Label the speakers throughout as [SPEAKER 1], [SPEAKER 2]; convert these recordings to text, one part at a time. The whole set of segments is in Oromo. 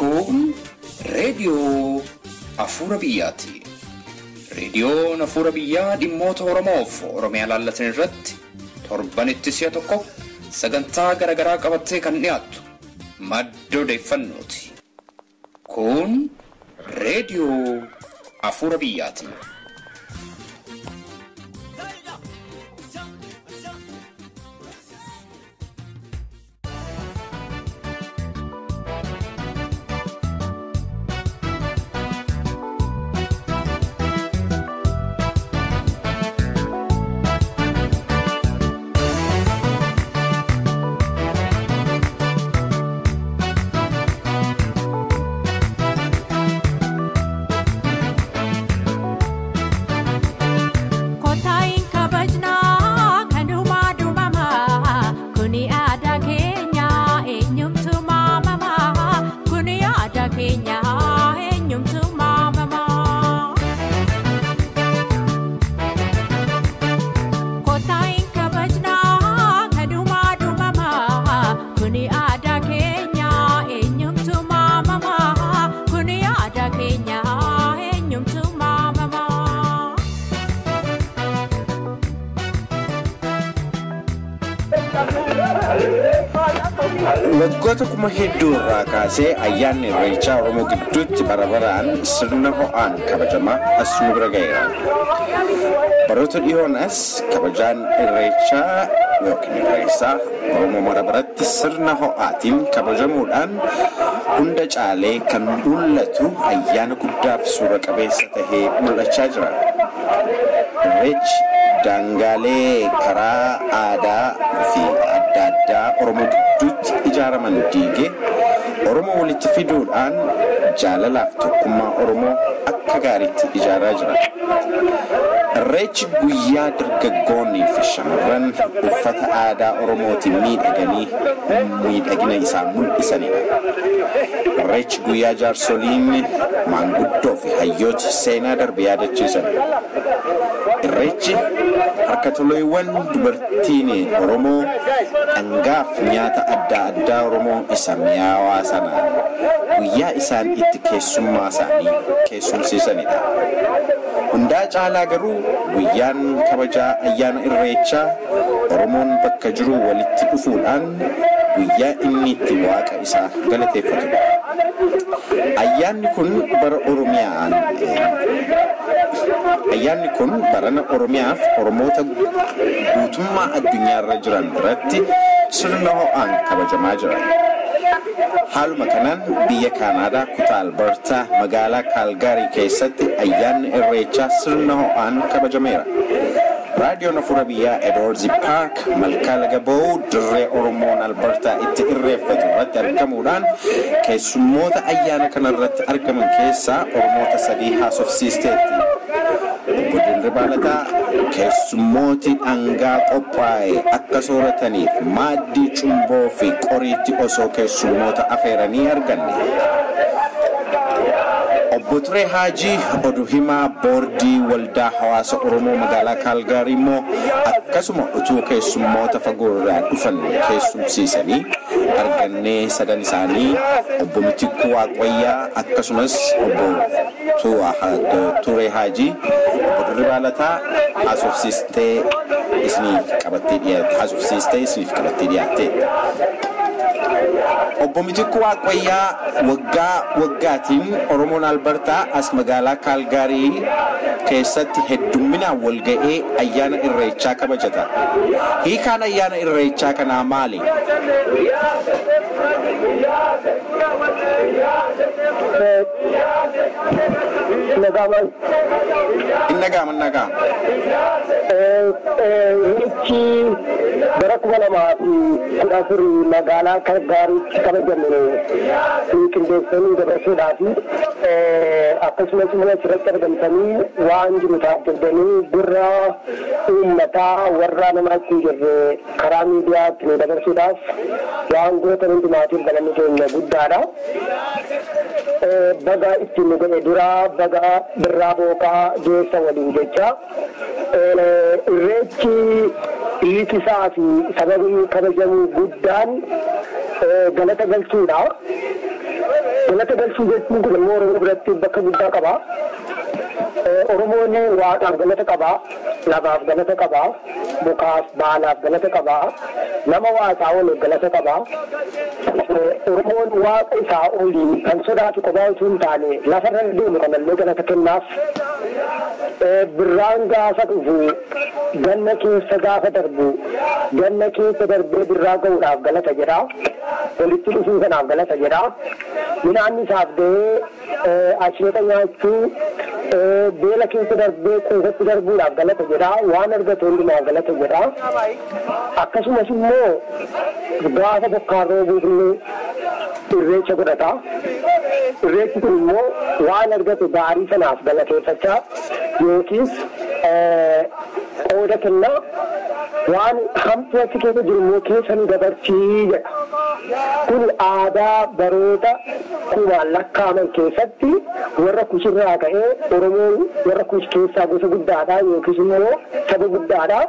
[SPEAKER 1] Kun Radio Afura Biyyati. Radio Afura Biyyaa dhimmoota Oromoof Oromiyaa laallatan irratti torbanitti si'a tokko sagantaa garaagaraa qabattee kan dhiyaattu madda odeeffannooti. Kun Radio Afura Biyyati. Waggoota kuma hedduu irraa kaasee ayyaanni Irreechaa Oromoo gidduutti barabaraan sirna ho'aan kabajamaa as nu bira ga'eera. Baroota dhiyoonas kabajaan Irreechaa yookiin Irreessaa Oromoo mara biratti sirna ho'aatiin kabajamuudhaan hunda caalee kan mul'atu ayyaana guddaaf suura qabeessa tahee mul'achaa jira. Irreechi daangaalee karaa aadaa fi adda addaa Oromoo gidduutti ijaaraman diigee Oromoo walitti fiduudhaan jaalalaaf tokkummaa Oromoo akka gaariitti ijaaraa jira. Irreechi guyyaa dargaggoonnii fi shamarran uffata aadaa Oromootiin miidhaganii miidhagina isaa mul'isanidha. Irreechi guyyaa jaarsoliin maanguddoo fi hayyooti seenaa darbe yaadachiisan. Irreechi harka toloowwan dubartiin Oromoo dhangaaf nyaata adda addaa Oromoo isa mi'aawaa sanaan guyyaa isaan itti keessummaa isaanii keessumsiisanidha. Hundaa caalaa garuu guyyaan kabajaa ayyaana Irreechaa Oromoon bakka jiru walitti dhufuudhaan guyyaa inni itti waaqa isaa galateeffatudha. Ayyaanni kun barana Oromiyaaf Oromoota guutummaa addunyaarra jiran biratti sirna ho'aan kabajamaa jira. Haaluma kanaan biyya Kaanaadaa kutaa Albertaa magaalaa Kaalgaarii keessatti ayyaanni Irreechaa sirna ho'aan kabajameera. Raadiyoon Afura Biyyaa Edward's Park malkaa laga Ba'uu dirree Oromoon Albertaa itti irreeffatu irratti argamuudhaan keessummoota ayyaana kanarratti argaman keessaa Oromoota 3 haasofsiisteetti. Obbo Dirribii Lataa keessummooti dhangaa qophaa'e akka soorataniif maaddii cumboo fi qoriitti osoo keessummoota afeeranii arganne. Obbo Turee Haajii oduu himaa boordii waldaa hawaasa Oromoo magaalaa Kaalgaarii immoo akkasuma utuu keessummoota fagoo irraa dhufan keessumsiisanii argannee sadan isaanii obbo Mitikuu Waaqayyaa akkasumas obbo Turee Haajii obbo Dirribii Lataa haasofsiistee isiniif qabattee dhiyaatte. Obbo Mitikuu Waaqayyaa waggaatiin Oromoon Albertaa as magaalaa Kaalgaarii keessatti heddumminaan walga'ee ayyaana Irreechaa kabajata. Hiikaan ayyaana Irreechaa kanaa maali? Nagaa.
[SPEAKER 2] Irreechi bara 2014 magaalaa Kaalgaariitti kabajamee qindeessanii dabarsuudhaaf akkasumas mana irratti argamtanii waan jiru taasisanii gurra uummataa warra namaatti jirre karaa miidiyaatti nu dabarsuudhaaf waan gootan hundumaatiif galanni keenya guddaadha. Baga ittiin nu godhe dura baga birraa booqaa geessa waliin jecha irreechi hiikisaa fi sababii kabajamuu guddaan galata galchuudha. galata galchuu jechuun kun immoo Oromoo biratti bakka guddaa qaba. Oromoon waaqaaf galata qaba, lafaaf galata qaba, mukaaf baalaaf galata qaba, nama waaqaa waliif galata qaba. Oromoon waaqa isaa olii kan sodaatu qofaa osoo hin taane lafarra deemu kanallee galata kennaaf. Birraan gaafa dhufu ganna keessa gaafa darbu ganna keessa darbee birraa ga'uudhaaf galata jedha. Walitti dhufuu kanaaf galata jedha. Midhaan isaaf ga'ee asheeta nyaachuu beela keessa darbee quufatti darbuudhaaf galata jedha. Waan argate hundumaaf galata jedha. Akkasumas immoo gaafa bokkaan roobuufillee irreecha godhata. Irreechi kun immoo waan argate gaarii sanaaf galateeffachaa yookiis qooda kennaa waan hamtu achi keessa jiru immoo keessa nu dabarsii jedha. Kun aadaa baroota kumaan lakkaaman keessatti warra kushirraa ka'ee Oromoon warra kush keessaa gosa guddaadha yookiis immoo saba guddaadha.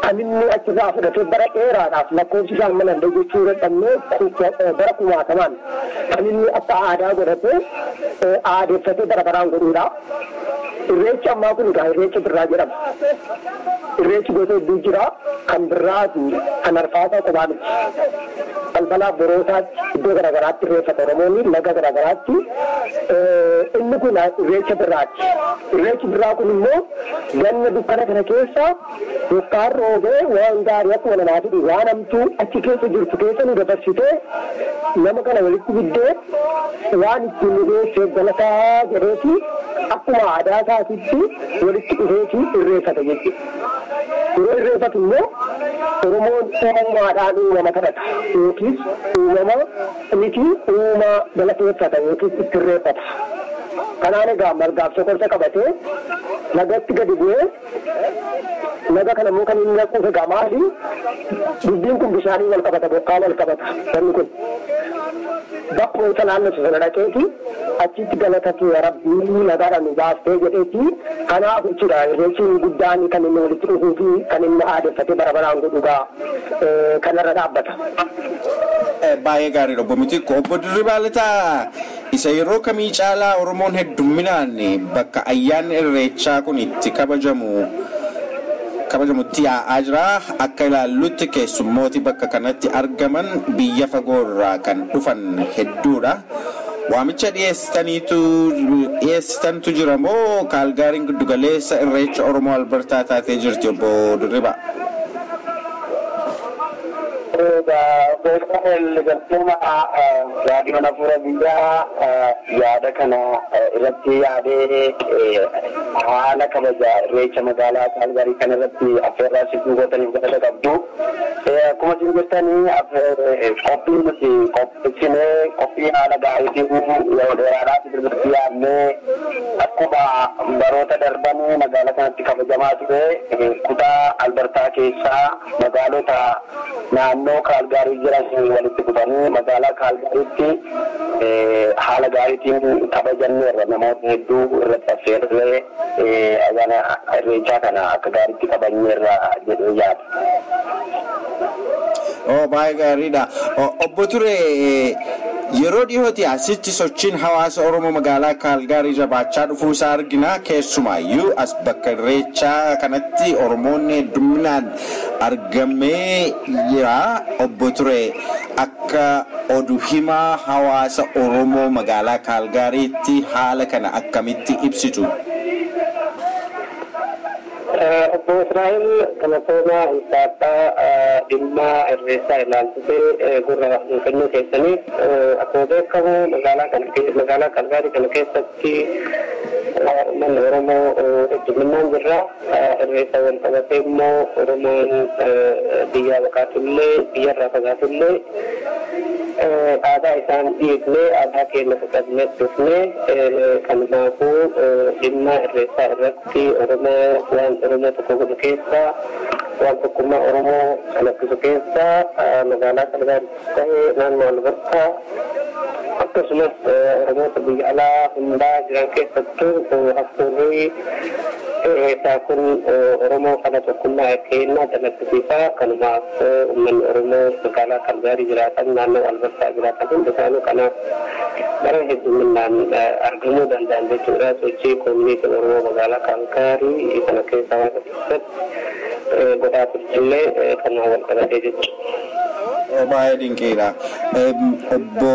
[SPEAKER 2] Kan inni achirraa fudhatee bara dheeraadhaaf lakkoofsi isaan malallee jechuu dadhabnee bara kumaatamaan kan inni akka aadaa godhatee aadeeffatee bara baraan godhuudha. Irreechi ammaa kun egaa irreecha birraa jedhama. Irreechi gosa hedduu jira. Kan birraati kan arfaasaa qophaa miti. Balbalaaf borootaatti iddoo garaagaraatti irreeffata Oromoonni laga garaagaraatti. Inni kun irreecha birraati. Irreechi birraa kun immoo ganna dukkana kana keessa bokkaan roobee waan gaarii akkuma namaati waan hamtuu achi keessa jirtu keessa nu dabarsitee nama kana walitti biddee waan ittiin dhiyeessee galataa jedheeti akkuma aadaa isaatiitti walitti dhufeeti irreeffata jechuudha. Yeroo irreeffatu immoo Oromoon uumaadhaan uumama kadhata yookiis uumama miti uuma galateeffata yookiis itti irreeffata. Kanaan egaa margaaf sokorsa qabatee lagatti gadi bu'ee laga kana immoo kan inni quufe egaa maali? Dubbiin kun bishaanii wal qabata, bokkaa wal qabata. Wanni kun bakkuma isa naannatu sana dhaqeeti achitti galatatu rabbii nagaadhaan baaftee jedheeti. Kanaaf jechuudha irreechi guddaan kan inni walitti dhufuu fi kan inni aadeffatee bara baraan godhugaa kanarra dhaabbata.
[SPEAKER 1] Baay'ee gaarii obbo Mitikko. Obbo Dirribii Lataa isa yeroo kamii caalaa Oromoon heddumminaan bakka ayyaanni irreechaa kun itti kabajamutti yaa'aa jira. Akka ilaallutti keessummooti bakka kanatti argaman biyya fagoorraa kan dhufan hedduudha. Waamicha dhiyeessitantu jira moo Kaalgaariin giddugaleessa irreecha Oromoo Albertaa taatee jirti obbo Dirribii?
[SPEAKER 3] Galtuma raadiyoon hafuura biyyaa yaada kana irratti yaadee haala kabaja irreecha magaalaa Kaalgaarii kana irratti affeerraa sibbuu gootaniif galata qabdu. Akkuma isin jettanii qophiin nuti qopheessinee qophii haala gaariitiin yeroo dheeraadhaaf birbirtii yaadnee akkuma baroota darbanii magaalaa kanatti kabajamaa ture kutaa Albertaa keessaa magaalota naannoo Kaalgaarii jiran walitti dhufanii magaalaa Kaalgaariitti haala gaariitiin kabajanneerra namoota hedduu irratti affeerree ayyaana irreechaa kana akka gaariitti kabajanneerra jedhee yaada.
[SPEAKER 1] Baay'ee gaariidha. Obbo Ture yeroo dhiyooti asitti sochiin hawaasa Oromoo magaalaa Kaalgaarii jabaachaa dhufuusaa argina. Keessumaayyuu as bakka irreechaa kanatti Oromoonni heddumminaan argamee jira. Obbo Ture akka oduu himaa hawaasa Oromoo magaalaa Kaalgaariitti haala kana akkamitti ibsitu?
[SPEAKER 3] Obbo Israa'el kanatooma isaadhaa dhimma irreessaa ilaalchisee gurra kennuu keessaniif akkuma beekamu magaalaa Kaalgaarii kana keessatti uummanni Oromoo hedduminaan jirra. Irreessa wal qabatee immoo Oromoon biyya baqaatullee biyyarraa fagaatullee aadaa isaan dhiibnee aadaa keenya fudhannee dhufnee kanumaafuu dhimma irreessaa irratti Oromoo waan Oromoo tokko godhu keessaa waan tokkummaa Oromoo calaqqisu keessaa magaalaa Kaalgaarii ta'ee naannoo Albertaa akkasumas Oromoota biyya alaa hundaa jiran keessattuu hafuurri kun Oromoo kana tokkummaa keenna dalaggisiisaa kanumaaf uummanni Oromoo magaalaa Kalgaarii jiraatan naannoo Albertaa jiraatan hundi isaanii kanaaf bara hedduminaan argamuu danda'an jechuudha. Sochii koominiitiin Oromoo magaalaa Kalgaarii kana keessa waan keessatti godhaa turtillee kanuma wal qabatee jechuudha.
[SPEAKER 1] Baay'ee dinqiidha. Obbo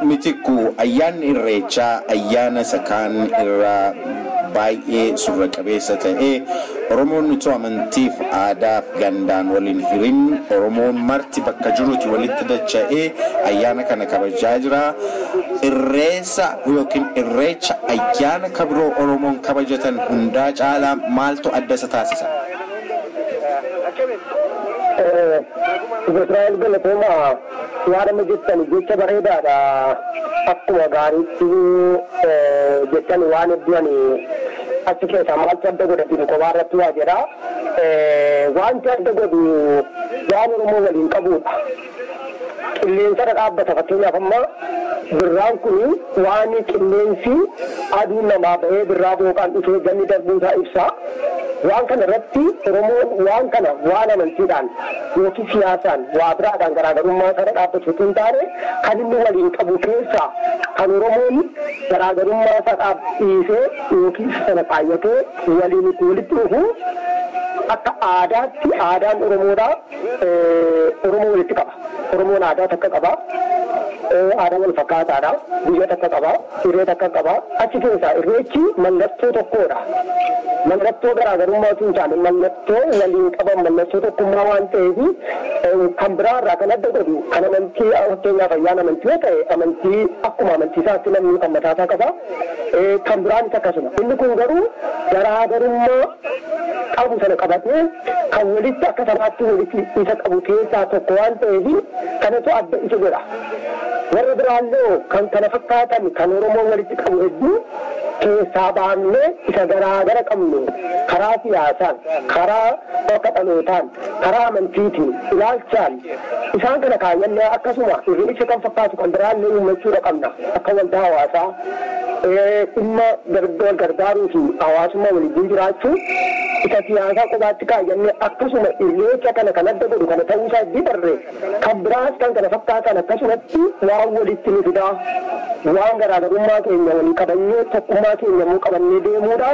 [SPEAKER 1] Mitikku ayyaanni irreechaa ayyaana sakaan irraa baay'ee surra qabeessa ta'ee Oromoon nuti amantiif aadaaf gandaan waliin hirin Oromoon marti bakka jirutti walitti dacha'ee ayyaana kana kabajaa jira. Irreessa yookiin irreecha ayyaana kabiroo Oromoon kabajatan hundaa caalaa maaltu adda isa taasisa?
[SPEAKER 2] Israa'el galatoma yaada majjattan jecha bareedaadha. Akkuma gaariitti jettan waan hedduun achi keessaa maaltu adda godhatu kophaa irratti waa jedha. Wanti adda godhu waan Oromoo waliin qabudha. Qilleensarra dhaabbata fakkeenyaaf amma birraan kun waan qilleensi aduun namaa bahee birraa booqaan dhufee ganni darbuusaa ibsa. Waan kana irratti Oromoon waan kana waan amantiidhaan yookiin siyaasaan waa biraadhaan garaagarummaa sana dhaabbatu hin taane kan inni waliin qabu keessaa kan Oromoon garaagarummaa isaa dhaabsiisee yookiin sana faayyatee waliin walitti dhufu akka aadaatti aadaan Oromoodhaa Oromoo walitti qaba. Oromoon aadaa takka qaba. Aadaa wal fakkaataadha. Biyya takka qaba. Irree takka qaba. Achi keessaa irreechi mallattoo tokkodha. Mallattoo garaagarummaatu hin taane mallattoo waliin qaban mallattoo tokkummaa waan ta'eef kan biraarraa kan adda godhu kan amantii fakkeenyaaf ayyaana amantii yoo ta'e amantii akkuma amantii isaatti namni kan mataasaa qaba. Kan biraanis akkasuma. Inni kun garuu garaagarummaa qabu sana qabatee kan walitti akka sanaatti walitti isa qabu keessaa tokko waan ta'eef kanatu adda isa godha. Warra biraallee kan kana fakkaatan kan Oromoo walitti qabu hedduu keessaa baafnee isa garaagara qabnu karaa siyaasaan, karaa bakka dhalootaan, karaa amantiitiin, ilaalchaan isaan kana kaayyannee akkasuma irreecha kan fakkaatu kan biraallee uummachuudha qabna akka waldaa hawaasaa dhimma gargaaruu fi hawaasummaa waliin jiraachuu isa siyaasaa qofaatti kaayyannee akkasuma irreecha kana kan adda godhu kana ta'uu isaa itti barree kan biraas kan kana fakkaatan akkasumatti waan walitti nu fidaa waan garaagarummaa keenya walii qabannee tokkummaa keenya immoo qabannee deemuudha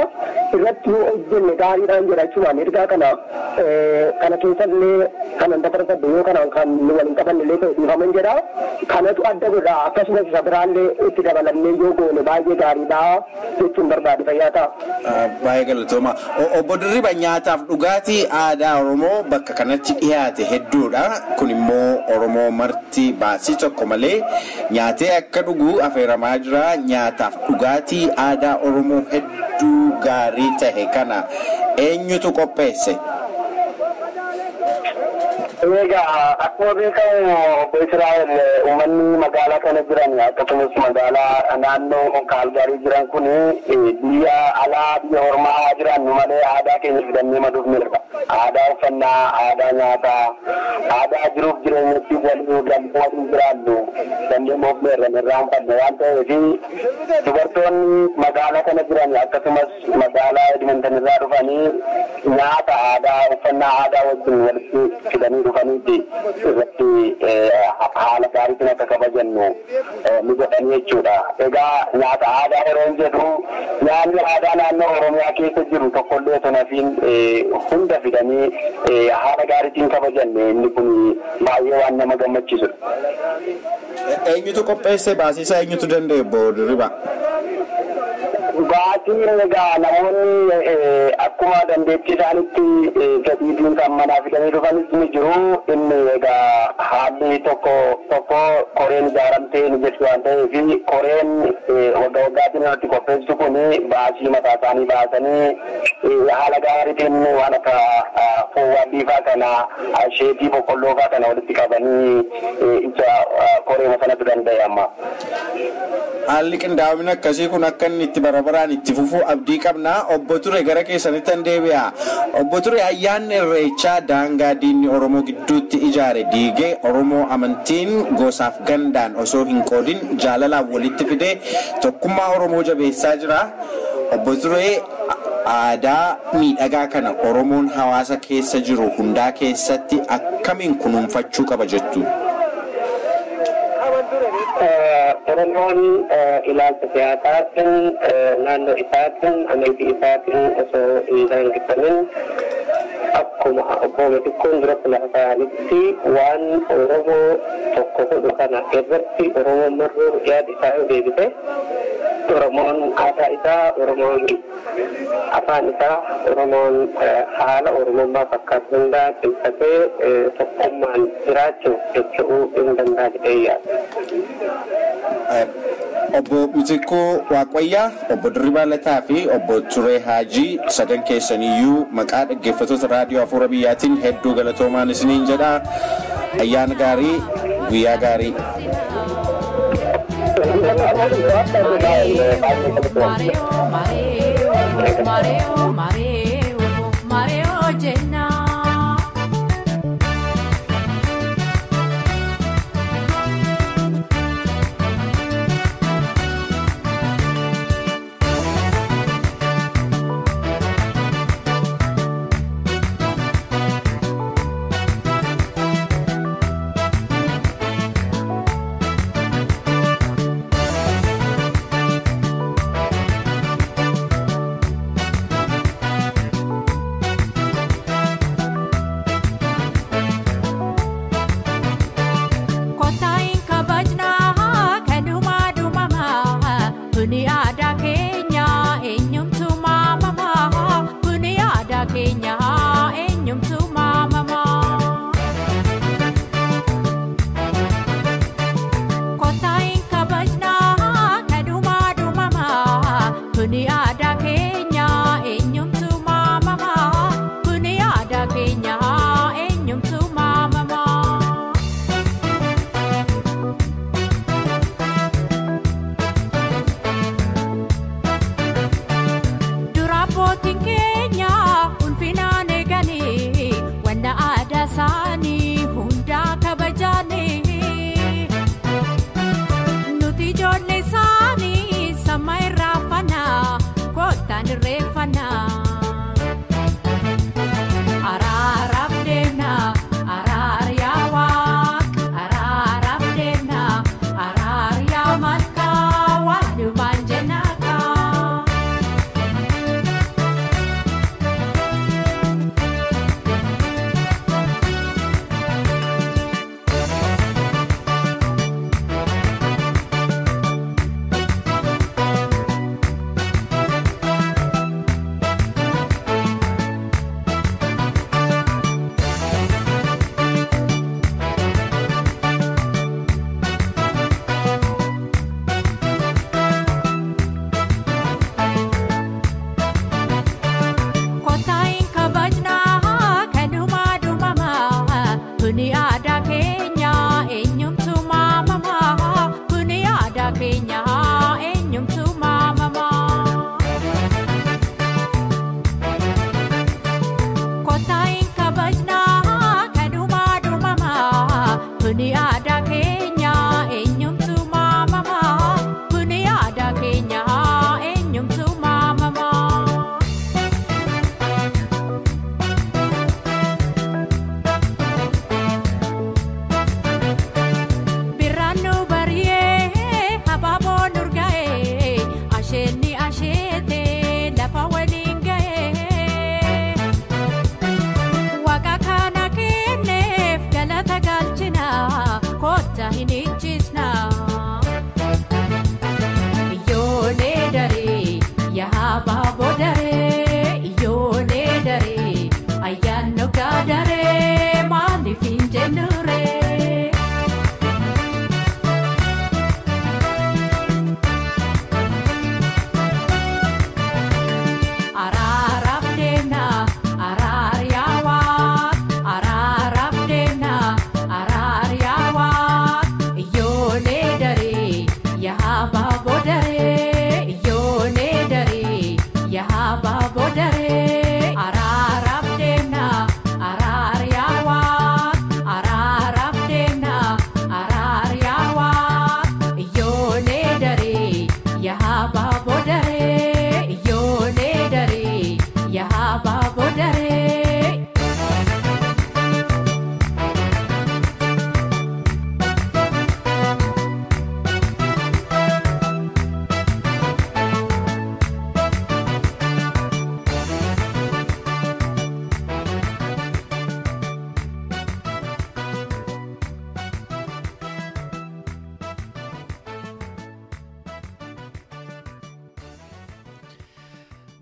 [SPEAKER 2] irratti yoo hojjenne gaariidhaan jedhachuudhaan ergaa kana keessallee kanan dabarfadde yoo kanaan kan waliin qabannellee ta'e dhiifaman jedha kanatu adda godha akkasumas isa biraallee itti dabalannee yoo goone baay'ee gaariidha jechuun barbaade fayyaa ta'a.
[SPEAKER 1] Baay'ee galatooma. Obbo Dirriba nyaataaf dhugaatii aadaa Oromoo bakka kanatti dhiyaate hedduudha. Kun immoo Oromoo marti baasii tokko malee nyaatee akka dhugu affeeramaa jira. Nyaataaf dhugaatii aadaa Oromoo hedduu gaarii ta'e kana eenyutu qopheesse?
[SPEAKER 3] Egaa akkuma beekamu obbo Israa'el uummanni magaalaa kana jiran akkasumas magaalaa naannoo Kaalgaarii jiran kun biyya alaa biyya ormaa jiran malee aadaa keenya fidannee maduuf mirga. Aadaa uffannaa, aadaa nyaataa, aadaa jiruuf jireenyatti waliin jiraannu dandee moofne irraanfanne waan ta'eef dubartoonni magaalaa kana jiran akkasumas magaalaa Edmonton irraa dhufanii nyaata aadaa uffannaa aadaa wajjin walitti fidanii dhufaniiti irratti haala gaariitiin akka kabajannu ni godhanii jechuudha. Egaa nyaata aadaa yeroo jedhu nyaanni aadaa naannoo Oromiyaa keessa jiru tokkollee tonafiin hunda fidanii haala gaariitiin kabajanne inni kun baay'ee waan nama gammachiisudha.
[SPEAKER 1] Eenyutu qopheesse baasisaa eenyutu danda'e obbo Dirriba?
[SPEAKER 3] Baasiin egaa namoonni akkuma dandeettii isaanitti fedhiitiin kan manaa fidanii dhufanis ni jiru. Inni egaa haalli tokko koreen ijaaramtee ni jechu waan ta'eef koreen waggaa waggaatiin irratti qopheessu kun baasii mataa isaanii baasanii haala gaariitiin waan akka foowwaa biifaa kana asheetii boqqolloo faa kana walitti qabanii ija koreema sanatu danda'e amma.
[SPEAKER 1] Haalli qindaa'amni akkasii kun akka inni itti barabaraan itti fufuu abdii qabna. Obbo Ture gara keessanitti hin deebi'a. Obbo Ture ayyaanni irreechaa daangaa diinni Oromoo gidduutti ijaare diigee Oromoo amantiin gosaaf gandaan osoo hin qoodin jaalalaan walitti fidee tokkummaa Oromoo jabeessaa jira. Obbo Ture aadaa miidhagaa kana Oromoon hawaasa keessa jiru hundaa keessatti akkamiin kunuunfachuu qaba jettu?
[SPEAKER 3] Oromoon ilaalcha siyaasaatiin naannoo isaatiin amantii isaatiin osoo hin daangeffamin akkuma obbo Xiqqoon duratti lafa kaa'anitti waan Oromoo tokko godhu kana irratti Oromoon marroo yaada isaa yoo deebise Oromoon aadaa isaa, Oromoon afaan isaa, Oromoon haala Oromummaa fakkaatu hundaa cimsatee tokkummaan jiraachuuf jechuu hin danda'a jedhee yaada.
[SPEAKER 1] Obbo Xiqqoo Waaqwayyaa, Obbo Dirribaa Lataa fi Obbo Turee Haajii sadan keessaniyyuu maqaa dhaggeeffattoota raadiyoo Afuura Biyyaatiin hedduu galatoomaan isiniin jedha. Ayyaana gaarii, guyyaa gaarii.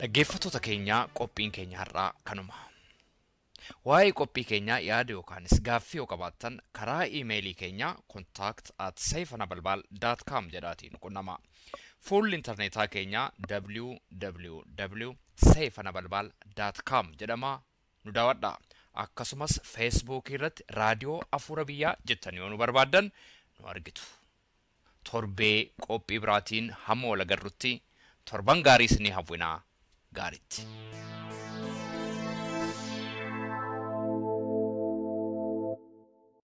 [SPEAKER 4] Dhaggeeffattoota keenya qophiin keenya har'aa kanuma. Waa'ee qophii keenyaa yaada yookaanis gaaffii yoo qabaattan karaa iimeelii keenya contact@saifanabalbal.com jedhaatiin qunnama. Fuulli intarneetaa keenya www.saifanabalbal.com jedhama nu daawwadha. Akkasumas Facebook irratti raadiyoo Afuura Biyyaa jettanii yoo nu barbaaddan nu argitu. Torbee qophii biraatiin hamma wal agarrutti torban gaarii isinii hawwinaa gaariitti.